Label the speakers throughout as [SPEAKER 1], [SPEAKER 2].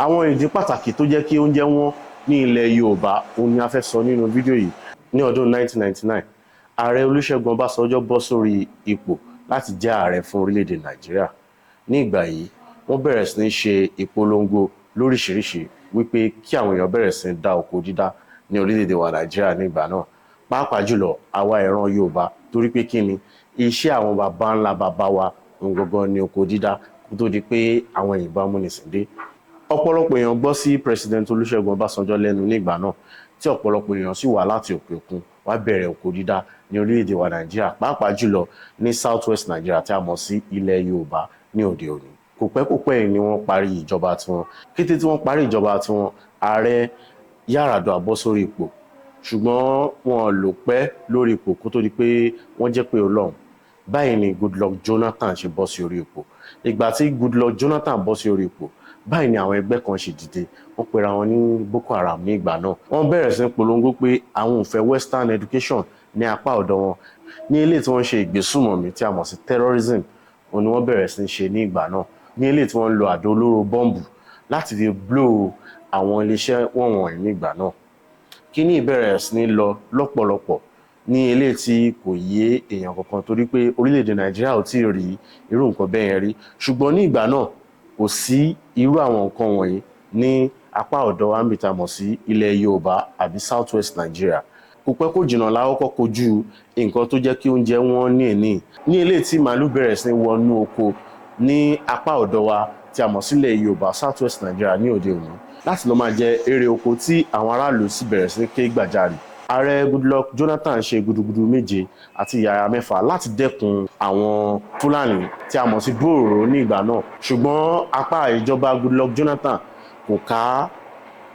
[SPEAKER 1] Àwọn ìdí pàtàkì tó jẹ́ kí oúnjẹ wọ́n ní ilẹ̀ Yorùbá òun ni a fẹ́ sọ nínú fídíò yìí. Ní ọdún 1999, ààrẹ Olúṣẹ́gun Ọbásanjọ́ bọ́ sórí ipò láti jẹ́ ààrẹ fún orílẹ̀-èdè Nàìjíríà. Ní ìgbà yìí, wọ́n bẹ̀rẹ̀ sí ní ṣe ìpolongo lóríṣiríṣi wípé kí àwọn èèyàn bẹ̀rẹ̀ sí ní dá oko dídá ní orílẹ̀-èdè wa Nàìjíríà nígbà náà. Pàápàá jùlọ àwa ìran Yorùbá, torí pé kí ni iṣẹ́ àwọn baba ńlá baba wa gangan ni oko dídá kó tó di pé àwọn òyìnbó amúnisìn dé. Ọ̀pọ̀lọpọ̀ èèyàn gbọ́ sí President Olúṣẹ́gun Ọbásanjọ́ lẹ́nu nígbà náà, tí ọ̀pọ̀lọpọ̀ èèyàn sì wá láti òkè òkun wá bẹ̀rẹ̀ oko dídá ní orílẹ̀-èdè wa Nàìjíríà, pàápàá jùlọ ní South West Nàìjíríà tí a mọ̀ sí ilẹ̀ Yorùbá ní òde òní. Kò pẹ́ ni wọ́n parí ìjọba tiwọn. Kété tí wọ́n parí ìjọba tiwọn, ààrẹ Yar'Adua bọ́ sórí ipò, ṣùgbọ́n wọn lò pẹ́ lórí ipò kó tó di pé wọ́n jẹ́ pé Ọlọ́run. Báyìí ni Goodluck Jonathan ṣe bọ́ sí orí ipò. Ìgbà tí Goodluck Jonathan bọ́ sí orí ipò, báyìí ni àwọn ẹgbẹ́ kan ṣe dìde, wọ́n pera wọn ní Boko Haram ní ìgbà náà. Wọ́n bẹ̀rẹ̀ sí polongo pé àwọn ò fẹ́ Western education ní apá ọ̀dọ̀ wọn. Ní ilé tí wọ́n ṣe ìgbésùmọ̀mí tí a mọ̀ sí terrorism, òun ni wọ́n bẹ̀rẹ̀ sí ṣe ní ìgbà náà. Ní ilé tí wọ́n lo àdó olóró bọ́ǹbù láti fi blow àwọn iléeṣẹ́ wọ̀nyí ní ìgbà náà. Kíní ìbẹ̀rẹ̀ sí ní lọ lọ́pọ̀lọpọ̀ ní ilé tí kò yé èèyàn kankan, torí pé orílẹ̀-èdè Nàìjíríà ò tíì rí irú nǹkan bẹ́ẹ̀ yẹn rí. Ṣùgbọ́n ní ìgbà náà kò sí irú àwọn nǹkan wọ̀nyí ní apá ọ̀dọ̀ wa níbi tá a mọ̀ sí ilẹ̀ Yorùbá àbí South West Nàìjíríà. Kò pẹ́ kó jìnnà la kọ́kọ́ kojú nǹkan tó jẹ́ kí oúnjẹ wọ́n ní èní. Ní ilé tí màálù bẹ̀rẹ̀ sí ní wọnú oko ní apá ọ̀dọ̀ wa tí a mọ̀ sílẹ̀ Yorùbá South West Nàìjíríà ní òde òní, láti lọ máa jẹ èrè oko tí àwọn aráàlú sì bẹ̀rẹ̀ sí ní ké gbàjarè. Ààrẹ Goodluck Jonathan ṣe gudugudu méje àti yàyà mẹ́fà láti dẹ́kun àwọn Fúlàní tí a mọ̀ sí Bóòrò ní ìgbà náà. Ṣùgbọ́n apá ìjọba Goodluck Jonathan kò ká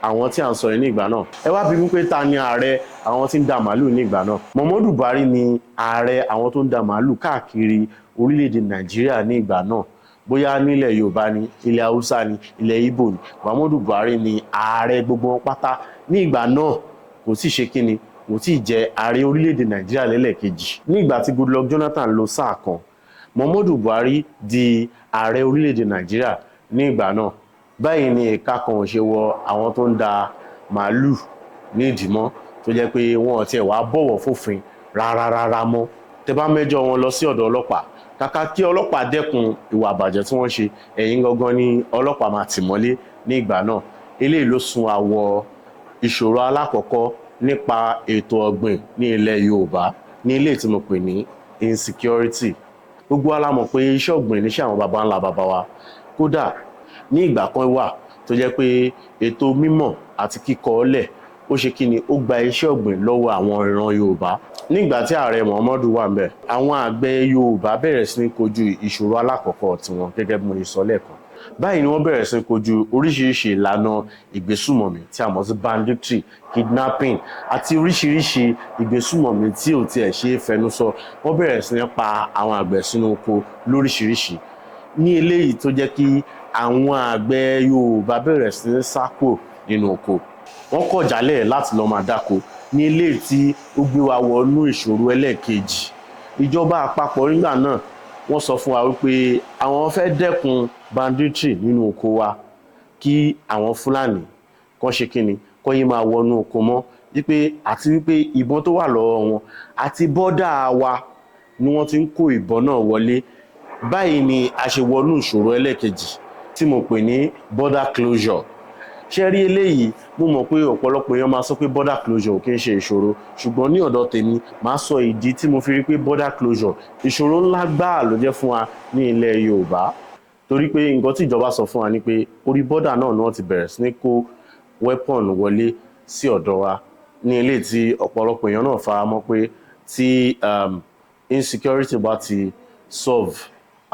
[SPEAKER 1] àwọn tí a ń sọ yìí ní ìgbà náà. Ẹ wá bi mí pé ta ni ààrẹ àwọn tí ń da màálù ní ìgbà náà? Muhammadu Buhari ni ààrẹ àwọn tó ń da màálù káàkiri orílẹ̀-èdè Nàìjíríà ní ìgbà náà. Bóyá nílẹ̀ Yorùbá ni, ilẹ̀ Haúsá ni, ilẹ̀ Ìgbò ni, Muhammadu Buhari ni ààrẹ gbogbo wọn pátá. Ní ìgbà náà kò tí ì ṣe kíni, kò tí ì jẹ ààrẹ orílẹ̀-èdè Nàìjíríà lẹ́lẹ́kejì. Ní ìgbà tí Goodluck Jonathan lò sáà kan, Muhammadu Buhari di ààrẹ orílẹ̀-èdè Nàìjíríà ní ìgbà náà. Báyìí ni ẹ̀ka kan ò ṣe wọ àwọn tó ń da màálù ní ìdìmọ́, tó jẹ́ pé wọn ò tiẹ̀ wá bọ̀wọ̀ fòfin rárá mọ́. Tẹ́ bá mẹ́jọ wọn lọ sí ọ̀dọ̀ ọlọ́pàá, kàkà kí ọlọ́pàá dẹ́kun ìwà àbàjẹ́ tí wọ́n ṣe, ẹ̀yìn gangan ni ọlọ́pàá máa tì mọ́lé ní ìgbà náà. Eléyìí ló sún àwọ̀ ìṣòro alákọ̀ọ́kọ́ nípa ètò ọ̀gbìn ní ilẹ̀ Yorùbá, ní ilé tí mo pè ní insecurity. Gbogbo wa la mọ̀ pé iṣẹ́ ọ̀gbìn ni iṣẹ́ àwọn baba ńlá baba wa. Kódà ní ìgbà kan wà tó jẹ́ pé ètò mímọ̀ àti kíkọ ọ́lẹ̀ ó ṣe kí ni, ó gba iṣẹ́ ọ̀gbìn lọ́wọ́ àwọn ìran Yorùbá. Nígbà tí ààrẹ Muhammadu wà ńbẹ̀, àwọn àgbẹ̀ Yorùbá bẹ̀rẹ̀ sí ní kojú ìṣòro alákọ̀ọ́kọ́ tiwọn gẹ́gẹ́ bí mo ṣe sọ lẹ́ẹ̀kan. Báyìí ni wọ́n bẹ̀rẹ̀ sí ní kojú oríṣiríṣi ìlànà ìgbésùmọ̀mí tí a mọ̀ sí banditry, kidnapping àti oríṣiríṣi ìgbésùmọ̀mí tí ò tiẹ̀ ṣe é fẹnu sọ. Wọ́n bẹ̀rẹ̀ sí ní pa àwọn àgbẹ̀ sínú oko lóríṣiríṣi. Ní eléyìí tó jẹ́ kí àwọn àgbẹ̀ Yorùbá bẹ̀rẹ̀ sí ní sá kúrò nínú oko. Wọ́n kọ̀ jálẹ̀ láti lọ máa dáko. Ní eléyìí tí ó gbé wa wọnú ìṣòro ẹlẹ́ẹ̀kejì. Ìjọba àpapọ̀ nígbà náà wọ́n sọ fún wa wípé àwọn fẹ́ dẹ́kun banditry nínú oko wa, kí àwọn Fúlàní kàn ṣe kíni, kàn yí máa wọnú oko mọ́, wípé ìbọn tó wà lọ́wọ́ wọn àti bọ́dà wa ni wọ́n ti ń kó ìbọn náà wọlé. Báyìí ni a ṣe wọnú ìṣòro ẹlẹ́ẹ̀kejì tí mo pè ní border closure. Ṣé rí eléyìí, mo mọ̀ pé ọ̀pọ̀lọpọ̀ èèyàn máa sọ pé border closure kì í ṣe ìṣòro, ṣùgbọ́n ní ọ̀dọ̀ tèmi máa sọ ìdí tí mo fi rí pé border closure ìṣòro ńlá gbáà ló jẹ́ fún wa ní ilẹ̀ Yorùbá. Torí pé nǹkan tí ìjọba sọ fún wa ni pé orí border náà ni wọ́n ti bẹ̀rẹ̀ sí ní kó weapon wọlé sí ọ̀dọ̀ wa, ní ilé tí ọ̀pọ̀lọpọ̀ èèyàn náà fara mọ́ pé tí insecurity bá ti solve,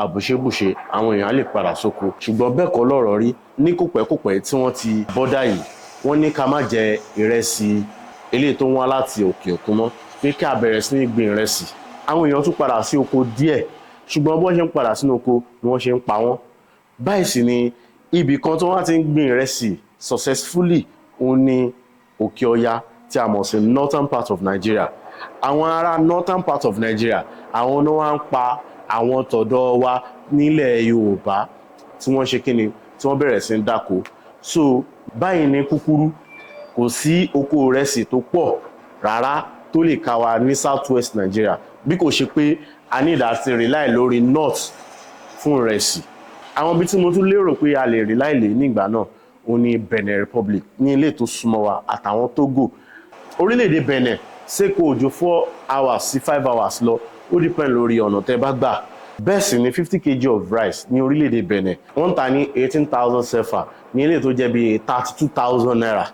[SPEAKER 1] àbùṣebùṣe àwọn èèyàn á lè padà sóko. Ṣùgbọ́n bẹ́ẹ̀ kọ́ lọ́rọ̀ rí. Ní kòpẹ́kòpẹ́ tí wọ́n ti bọ́dà yìí, wọ́n ní ká má jẹ ìrẹsì eléyìí tó wá láti òkè òkun mọ́, pé kí a bẹ̀rẹ̀ sí ní gbin ìrẹsì. Àwọn èèyàn tún padà sí oko díẹ̀, ṣùgbọ́n bọ́n ṣe ń padà sínú oko ni wọ́n ṣe ń pa wọ́n. Báyìí sì ni ibì kan tí wọ́n ti ń gbin ìrẹsì successfully òun ní Òkè Ọya tí a mọ̀ sí northern part of Nigeria. Àwọn ará northern part of Nigeria àwọn ni wọ́n ń pa àwọn tọ̀dọ̀ wa nílẹ̀ Yorùbá tí wọ́n ṣe kíni, tí wọ́n bẹ̀rẹ̀ sí ń dáko. so báyìí ní kúkúrú kò sí oko ìrẹsì tó pọ̀ rárá tó lè ká wa ní South West Nigeria bí kò ṣe pé a ní ìdásí rely lórí north fún ìrẹsì. Àwọn ibi tí mo tún lérò pé a lè rely lé nígbà náà ó ní Benin Republic ní ilé tó súnmọ́ wa àtàwọn Togo. Orílẹ̀-èdè Benin seko òjò 4 hours sí 5 hours lọ ó depend lórí ọ̀nà tẹ́ bá gbà. Bẹ́ẹ̀ sì ni 50 kg of rice ní orílẹ̀-èdè Benin wọ́n tà ní 18,000 CFA ní ilé tó jẹ́ bí 32,000 naira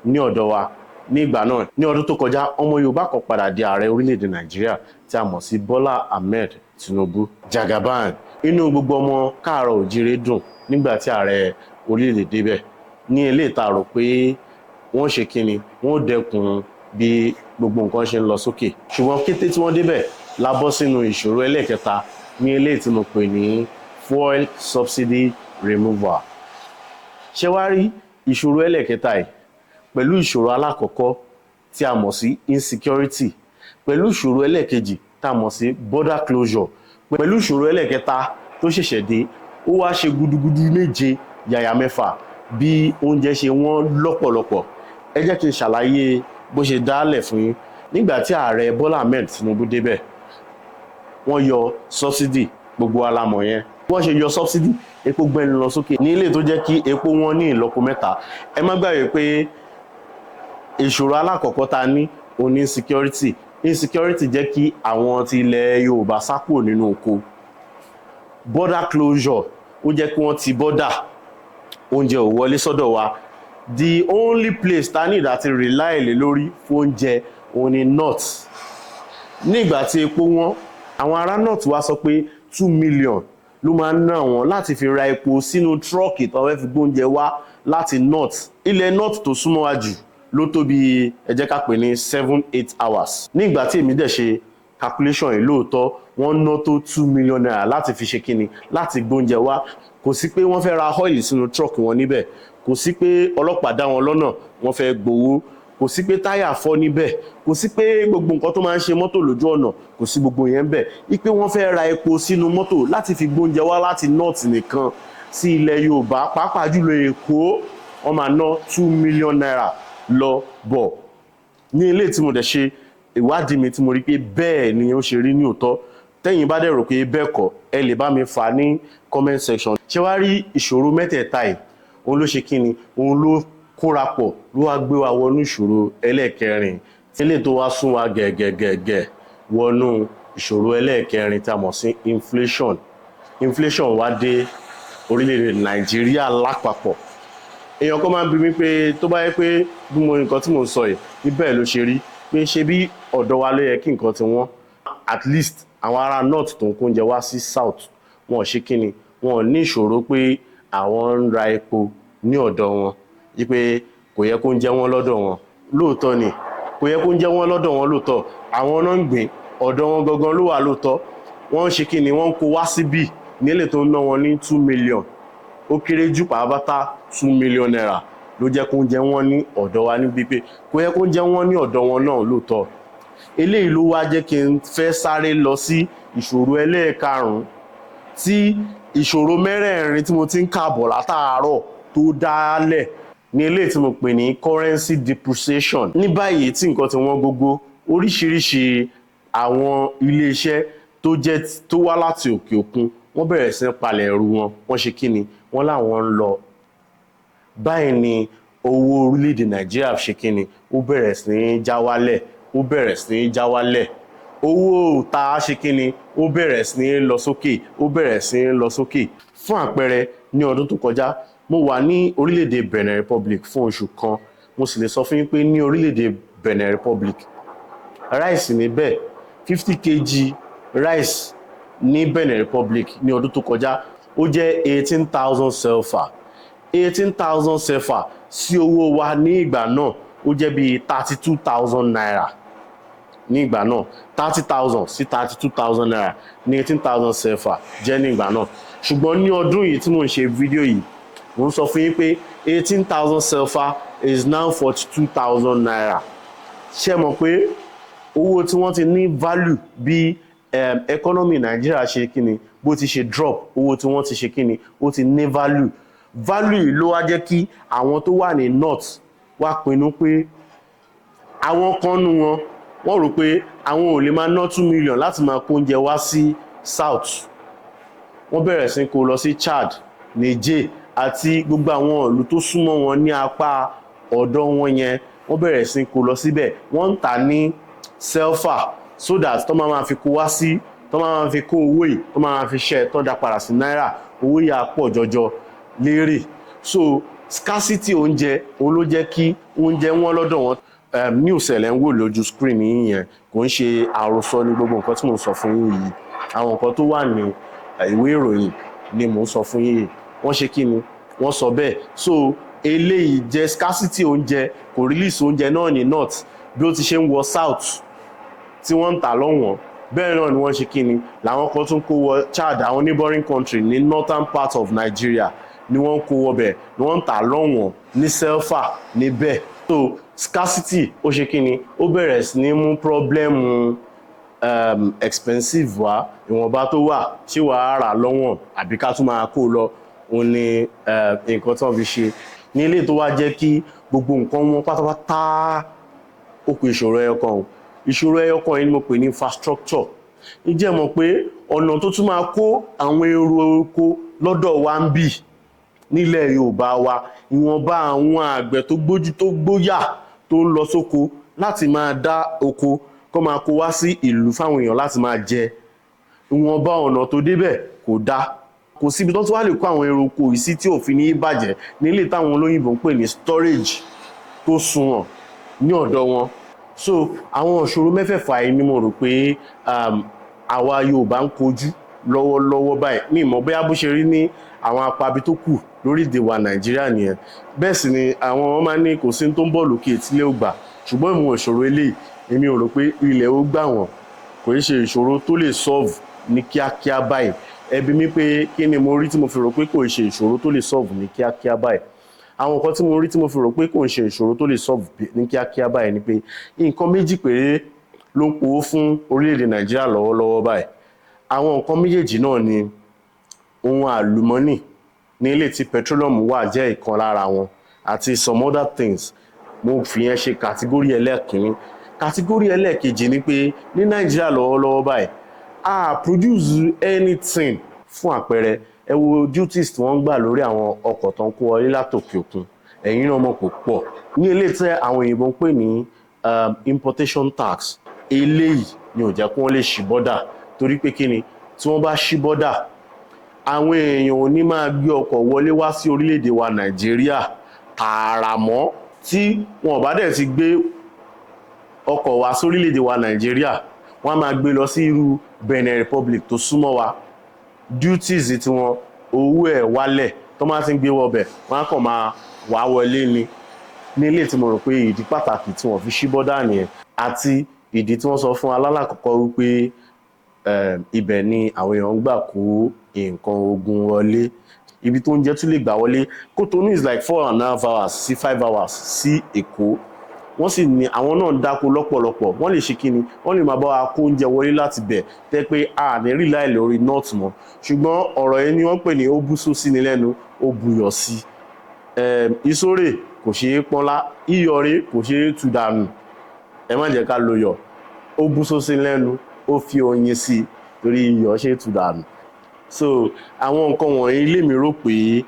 [SPEAKER 1] ní ọ̀dọ̀ wa ní ìgbà náà. Ní ọdún tó kọjá ọmọ Yorùbá kan padà di ààrẹ orílẹ̀-èdè Nàìjíríà tí a mọ̀ sí Bọ́lá Ahmed Tinubu Jagaban. Inú gbogbo ọmọ káàárọ̀ òjíire dùn nígbà tí ààrẹ orílẹ̀-èdè débẹ̀ ní ilé ìtarò pé wọ́n ṣe kíni wọ́n dẹ́kun bí gbogbo nǹkan ṣe ń lọ sókè. Ṣùgbọ́n kété tí wọ́n débẹ̀ la bọ́ sínú ìṣòro ẹlẹ́ẹ̀kẹta ní ilé tí mo pè ní fuel subsidy removal. Ṣé wá rí ìṣòro ẹlẹ́ẹ̀kẹta yìí pẹ̀lú ìṣòro alákọ̀ọ́kọ́ tí a mọ̀ sí insecurity, pẹ̀lú ìṣòro ẹlẹ́ẹ̀kejì tá a mọ̀ sí border closure, pẹ̀lú ìṣòro ẹlẹ́ẹ̀kẹta tó ṣẹ̀ṣẹ̀ dé ó wá ṣe gudugudu méje yàyà mẹ́fà bí oúnjẹ ṣe wọ́n lọ́pọ̀lọpọ̀. Ẹ jẹ́ kí n ṣàlàyé bó ṣe dálẹ̀ fún yín. Nígbà tí ààrẹ Bọ́lá Ahmed Tinubu débẹ̀ wọ́n yọ subsidy, gbogbo alamọ̀ yẹn. Wọ́n ṣe yọ subsidy epo gbẹ́nu lọ sókè ní ilé tó jẹ́ kí epo wọn ní ìlọ́po mẹ́ta. Ẹ má gbàgbé pé ìṣòro alákọ̀ọ́kọ́ ta ní òní insecurity. Insecurity jẹ́ kí àwọn ti ilẹ̀ Yorùbá sá kúrò nínú oko. Border closure ó jẹ́ kí wọ́n ti border oúnjẹ ò wọlé sọ́dọ̀ wa. The only place ta ní ìdá ti rely lé lórí fún oúnjẹ òun ni north. Nígbà tí epo wọn àwọn ará north wá sọ pé 2 million ló máa ń ná wọn láti fi ra epo sínú trọ́ọ̀kì tó fẹ́ fi gbóúnjẹ wá láti north. Ilẹ̀ north tó súnmọ́ wa jù ló tó bí ẹ jẹ́ ká pè ní 7-8 hours. Nígbà tí èmi dẹ̀ ṣe calculation yìí lóòótọ́ wọ́n ná tó 2 million naira láti fi ṣe kíni láti gbóúnjẹ wá. Kò sí pé wọ́n fẹ́ ra oil sínú truck wọn níbẹ̀, kò sí pé ọlọ́pàá dá wọn lọ́nà wọ́n fẹ́ gbowó, kò sí pé táyà fọ́ níbẹ̀, kò sí pé gbogbo nǹkan tó máa ń ṣe mọ́tò lójú ọ̀nà kò sí gbogbo yẹn bẹ̀. Ipe wọ́n fẹ́ ra epo sínú mọ́tò láti fi gbóúnjẹ wá láti north nìkan sí ilẹ̀ Yorùbá pàápàá jùlọ Èkó wọ́n máa ná 2 million naira lọ bọ̀. Ní ilé tí mo dẹ̀ ṣe ìwádìí mi tí mo rí pé bẹ́ẹ̀ ni ó ṣe rí ní òótọ́. Tẹ́yìn bá dẹ̀ rò pé bẹ́ẹ̀ kọ́ ẹ lè bá mi fà ní comment section. Ṣé wá rí ìṣòro mẹ́tẹ̀ẹ̀ta yìí òun ló ṣe kíni òun ló kórapọ̀ ló wá gbé wa wọnú ìṣòro ẹlẹ́ẹ̀kẹrin ilé tó wá sún wa gẹ̀gẹ̀gẹ̀gẹ̀ wọnú ìṣòro ẹlẹ́ẹ̀kẹrin tí a mọ̀ sí inflation. Inflation wá dé orílẹ̀-èdè Nàìjíríà lápapọ̀. Èèyàn kan máa ń bi mí pé tó bá yẹ pé bí mo nǹkan tí mo ń sọ yìí níbẹ̀ ló ṣe rí pé ṣe bí ọ̀dọ̀ wa ló yẹ kí nǹkan ti wọ́n. At least àwọn ará north tó ń kó oúnjẹ wá sí south wọn ò ṣe kíni wọn ò ní ìṣòro pé àwọn ń ra epo ní ọ̀dọ̀ wọn wípé kò yẹ kó ń jẹ wọ́n lọ́dọ̀ wọn. Lóòótọ́ ni kò yẹ kó ń jẹ wọ́n lọ́dọ̀ wọn lóòótọ́. Àwọn náà ń gbìn ọ̀dọ̀ wọn gangan ló wà lóòótọ́. Wọ́n ń ṣe kíni wọ́n ń kó wá síbí nílé tó ń ná wọn ní 2 million. Ó kéré jù pàápàá 2 million naira ló jẹ́ kó ń jẹ wọ́n ní ọ̀dọ̀ wa níbi pé kò yẹ kó ń jẹ wọ́n ní ọ̀dọ̀ wọn náà lóòótọ́. Eléyìí ló wá jẹ́ kí n fẹ́ sáré lọ sí ìṣòro ẹlẹ́ẹ̀karùn-ún tí ìṣòro mẹ́rẹ̀ẹ̀rin tí mo ti ń kàbọ̀ látàárọ̀ tó dálẹ̀ ní eléyìí tí mo pè ní currency depreciation. Ní báyìí tí nǹkan tí wọ́n gógó oríṣiríṣi àwọn iléeṣẹ́ tó wá láti òkè òkun wọ́n bẹ̀rẹ̀ sí palẹ̀ ẹrù wọn. Wọ́n ṣe kíni wọ́n láwọn ń lọ. Báyìí ni owó orílẹ̀-èdè Nàìjíríà ṣe kíni ó bẹ̀rẹ̀ sí ní já wálẹ̀, ó bẹ̀rẹ̀ sí ní já wálẹ̀. Owó ta ṣe kíni ó bẹ̀rẹ̀ sí ní lọ sókè, ó bẹ̀rẹ̀ sí ní lọ sókè. Fún àpẹẹrẹ ní ọdún tó kọjá mo wà ní orílẹ̀-èdè Benin Republic fún oṣù kan. Mo sì lè sọ fún yín pé ní orílẹ̀-èdè Benin Republic rice níbẹ̀ 50 kg rice ní Benin Republic ní ọdún tó kọjá ó jẹ́ 18,000 CFA. 18,000 CFA sí owó wa ní ìgbà náà ó jẹ́ bí 32,000 naira ní ìgbà náà. 30,000 sí 32,000 naira ní 18,000 CFA jẹ́ ní ìgbà náà. Ṣùgbọ́n ní ọdún yìí tí mo ń ṣe fídíò yìí mo ń sọ fún yín pé 18,000 CFA is now 42,000 naira. Ṣé mọ̀ pé owó tí wọ́n ti ní value bí economy Nàìjíríà ṣe kíni bó ti ṣe drop owó tí wọ́n ti ṣe kíni ó ti ní value. value yìí ló wá jẹ́ kí àwọn tó wà ní north wá pinnu pé àwọn kan nú wọn wọ́n rò pé àwọn ò lè máa ná 2 million láti máa kó oúnjẹ wá sí south. Wọ́n bẹ̀rẹ̀ sí kó lọ sí Chad, Niger àti gbogbo àwọn ìlú tó súnmọ́ wọn ní apá ọ̀dọ̀ wọn yẹn. Wọ́n bẹ̀rẹ̀ sí kó lọ síbẹ̀, wọ́n ń tà ní selfa so that tó máa fi kó wá sí, tó máa fi kó owó yìí, tó máa fi ṣẹ́ tó dá padà sí náírà, owó yìí á pọ̀ jọjọ lérè. So scarcity oúnjẹ òun ló jẹ́ kí oúnjẹ wọn lọ́dọ̀ wọn. News ẹ̀ lẹ́ ń wò lójú screen yìí yẹn, kò ń ṣe àròsọ ní gbogbo nǹkan tí mò ń sọ fún yín yìí. Àwọn nǹkan tó wà ní ìwé ìròyìn ni mò ń sọ fún yín yìí. Wọ́n ṣe kí ni? Wọ́n sọ bẹ́ẹ̀. So eléyìí jẹ́ scarcity oúnjẹ, kò release oúnjẹ náà ní north bí ó ti ṣe ń wọ south tí wọ́n ń tà lọ́wọ́n. Bẹ́ẹ̀ náà ni wọ́n ṣe kí ni? Làwọn kan tún kó wọ Chad, àwọn neighboring country ní northern part of Nigeria ni wọ́n kó wọbẹ̀, ni wọ́n ń tà lọ́wọ́n ní selfa níbẹ̀. So scarcity ó ṣe kí ni? Ó bẹ̀rẹ̀ sí ní mú problem expensive wá. Ìwọ̀nba tó wà ṣé wàá rà lọ́wọ́n àbí ká tún máa kó lọ, òun ni nǹkan tí wọ́n fi ṣe. Ní ilé tó wá jẹ́ kí gbogbo nǹkan wọn pátápátá ó kù ìṣòro ẹyọkan. Ìṣòro ẹyọkan yìí ni mo pè ní infrastructure. Ǹjẹ́ mọ̀ pé ọ̀nà tó tún máa kó àwọn èrò oko lọ́dọ̀ wa ń bì nílẹ̀ Yorùbá wa, ìwọ̀nba àwọn àgbẹ̀ tó gbójú tó gbóyà tó ń lọ sóko láti máa dá oko kó máa kó wá sí ìlú fáwọn èèyàn láti máa jẹ, ìwọ̀nba ọ̀nà tó débẹ̀ kò dá. Kò síbi tó tún wá lè kó àwọn èrò oko yìí sí tí ò fi ní bàjẹ́ nílé táwọn olóyìnbó ń pè ní storage tó sunwọ̀n ní ọ̀dọ̀ wọn. So àwọn ìṣòro mẹ́fẹ̀ẹ̀fà yìí ni mo rò pé àwa Yorùbá ń kojú lọ́wọ́lọ́wọ́ báyìí. Mi ì mọ̀ bóyá bó ṣe rí ní àwọn apábi tó kù lórílẹ̀-èdè wa Nàìjíríà nìyẹn. Bẹ́ẹ̀ sì ni àwọn máa ń ní kò sí tó ń bọ̀ lókè tílé ò gbà, ṣùgbọ́n ìmọ̀ ìṣòro eléyìí èmi ò rò pé ilẹ̀ ó gbà wọ́n. Kò í ṣe ìṣòro tó lè solve ní kíákíá báyìí. Ẹ bi mí pé kí ni mo rí tí mo fi rò pé kò í ṣe ìṣòro tó lè solve ní kíákíá báyìí. Àwọn nǹkan tí mo rí tí mo fi rò pé kò ń ṣe ìṣòro tó lè solve ní kíákíá báyìí ni pé nǹkan méjì péré ló ń powó fún orílẹ̀-èdè Nàìjíríà lọ́wọ́lọ́wọ́ báyìí. Àwọn nǹkan méjèèjì náà ni ohun àlùmọ́nì ní ilé tí petroleum wà jẹ́ ìkan lára wọn, àti some other things. Mo fi yẹn ṣe kàtígórì ẹlẹ́ẹ̀kínní. Kàtígórì ẹlẹ́ẹ̀kejì ni pé ní Nàìjíríà lọ́wọ́lọ́wọ́ báyìí a produce anything. Fún àpẹẹrẹ, ẹ wo duties tí wọ́n ń gbà lórí àwọn ọkọ̀ tó ń kó wọlé látòkè òkun, ẹ̀yin náà mọ̀ kò pọ̀. Ní ilé tí àwọn òyìnbó ń pè ní importation tax, eléyìí ni ò jẹ́ kí wọ́n lè ṣí bọ́dà, torí pé kí ni? Tí wọ́n bá ṣí bọ́dà, àwọn èèyàn ò ní máa gbé ọkọ̀ wọlé wá sí orílẹ̀-èdè wa Nàìjíríà tààrà mọ́. Tí wọn ò bá dẹ̀ ti gbé ọkọ̀ wá sí orílẹ̀-èdè wa Nàìjíríà, wọ́n á máa gbé lọ sí irú Benin Republic tó súnmọ́ wa. Duties tí wọn owó ẹ̀ wálẹ̀, tó máa ti ń gbé wọbẹ̀ wọ́n á kàn máa wá wọlé ni. Ní ilé tí mo rò pé ìdí pàtàkì tí wọ́n fi ṣí bọ́dà nìyẹn, àti ìdí tí wọ́n sọ fún alálàkọ́kọ́ wípé ibẹ̀ ni àwọn èèyàn ń gbà kó nǹkan ogun wọlé, ibi tó ń jẹ́ tún lè gbà wọlé. Cotonou is like 4.5 hours sí 5 hours sí Èkó. Wọ́n sì ní àwọn náà dáko lọ́pọ̀lọpọ̀, wọ́n lè ṣe kí ni? Wọ́n lè máa bá wa kó oúnjẹ wọlé láti bẹ̀ tẹ́ pé a ní rí láì lórí north mọ́. Ṣùgbọ́n ọ̀rọ̀ yẹn ni wọ́n pè ní ó bú sósì ní lẹ́nu, ó buyọ̀ sí. Ìsórè kò ṣe é pọ́nlá, iyọ̀rẹ́ kò ṣe é tú dànù. Ẹ má jẹ́ ká lo yọ̀. Ó bú sósì lẹ́nu, ó fi oyin sí torí iyọ̀ ṣe é tú dànù. So àwọn nǹkan wọ̀nyí lèmi rò pé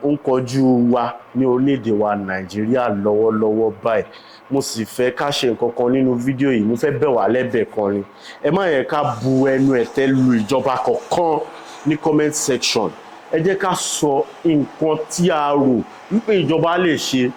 [SPEAKER 1] ó ń kojú wa ní orílẹ̀-èdè wa Nàìjíríà lọ́wọ́lọ́wọ́ báyìí. Mo sì fẹ́ ká ṣe nǹkan kan nínú fídíò yìí. Mo fẹ́ bẹ̀ wá lẹ́bẹ̀ kan ni. Ẹ má yẹ ká bu ẹnu ẹ̀tẹ́ lu ìjọba kankan ní comment section. Ẹ jẹ́ ká sọ nǹkan tí a rò wípé ìjọba lè ṣe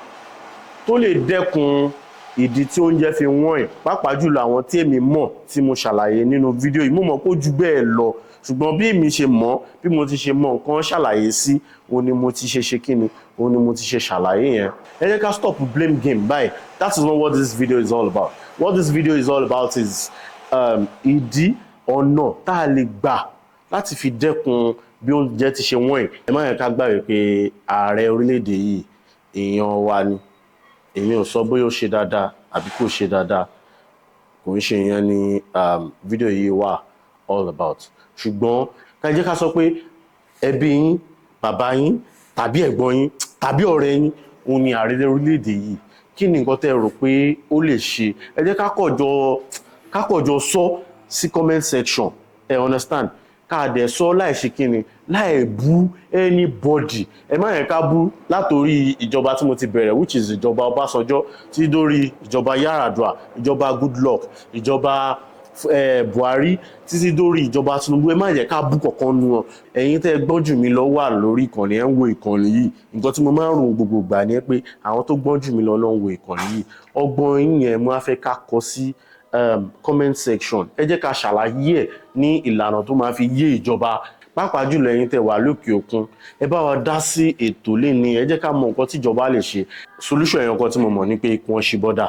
[SPEAKER 1] tó lè dẹ́kun ìdí tí oúnjẹ fi wọ́n ẹ̀, pàápàá jùlọ àwọn tí èmi mọ̀ tí mo ṣàlàyé nínú fídíò yìí. Mo mọ̀ pé ó ju bẹ́ẹ̀ lọ, ṣùgbọ́n bí èmi ṣe mọ̀, bí mo ti ṣe mọ̀ nǹkan ṣàlàyé sí, òun ni mo ti ṣe kíni, òun ni mo ti ṣe ṣàlàyé yẹn. Ẹ jẹ́ ká stop blame game báyìí. That is not what this video is all about. What this video is all about is ìdí ọ̀nà tá a lè gbà láti fi dẹ́kun bí oúnjẹ ti ṣe wọ́n ẹ̀. Ẹ má yẹ ká gbàgbé pé ààrẹ orílẹ̀-èdè yìí èèyàn wa ni. Èmi ò sọ bóyá ó ṣe dáadáa àbí kò ṣe dáadáa, kò ń ṣe ìyẹn ni fídíò yìí wà all about. Ṣùgbọ́n ká jẹ́ ká sọ pé ẹbí yín, bàbá yín, tàbí ẹ̀gbọ́n yín tàbí ọ̀rẹ́ yín òun ni ààrẹ orílẹ̀-èdè yìí, kí ni nǹkan tẹ́ rò pé ó lè ṣe? Ẹ jẹ́ ká kọ̀jọ sọ sí comment section, ẹ understand? Ká dẹ̀ sọ láì ṣe kíni, láì bú anybody. Ẹ má yẹn ká bú látòrí ìjọba tí mo ti bẹ̀rẹ̀, which is ìjọba Ọbásanjọ́, tí dórí ìjọba Yar'Adua, ìjọba Goodluck, ìjọba Buhari, títí dórí ìjọba Tinubu. Ẹ má yẹ ká bú kankan nu wọn. Ẹ̀yin tẹ́ gbọ́n jù mí lọ wà lórí ìkànnì, ẹ̀ ń wo ìkànnì yìí. Nǹkan tí mo máa ń rò gbogbo ìgbà ni pé àwọn tó gbọ́n jù mí lọ ló ń wo ìkànnì yìí. Ọgbọ́n yín yẹn mo á fẹ́ ká kọ sí comment section. Ẹ jẹ́ ká ṣàlàyé ẹ̀ ní ìlànà tó máa fi yé ìjọba, pàápàá jùlọ ẹ̀yin tẹ́ wà lókè òkun. Ẹ bá wa dá sí ètò léni, ẹ jẹ́ ká mọ nǹkan tí ìjọba lè ṣe. Solution ẹ̀yàn kan tí mo mọ̀ ni pé kí wọ́n ṣí bọ́dà,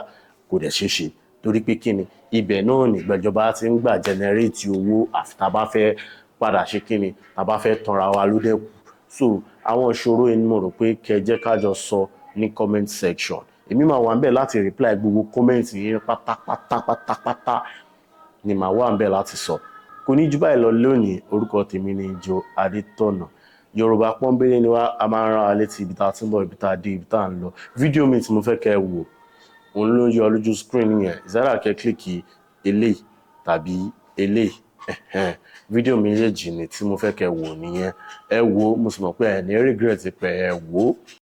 [SPEAKER 1] kò dẹ̀ ṣeé ṣe torí pé kíni, ibẹ̀ náà ni ìgbàjọba ti ń gbà generate owó àfi tá bá fẹ́ padà ṣe kíni, tá bá fẹ́ tanra wa ló dẹ́kù. So àwọn ìṣòro yìí ni mo rò pé kẹ́ jẹ́ ká jọ sọ ní comment section. Èmi máa wà ńbẹ̀ láti reply gbogbo comment yín pátápátá ni màá wà ńbẹ̀ láti sọ. Kò ní jù báyìí lọ lónìí. Orúkọ tèmi ni Joe Adétọ̀nà. Yorùbá pọ́nbélé ni wá, a máa ń rán wa létí ibi tá a ti ń bọ̀, ibi tá a dé, ibi tá a ń lọ. Fídíò mi tí mo fẹ́ kẹ́ wò, òun ló ń yọ lójú screen yẹn. Ìsára kẹ́ kílíkì eléyìí tàbí eléyìí. Fídíò méjèèjì ni tí mo fẹ́ kẹ́ wò nìyẹn. Ẹ wò, mo sì mọ̀ pé ẹ ní regret pé ẹ wò.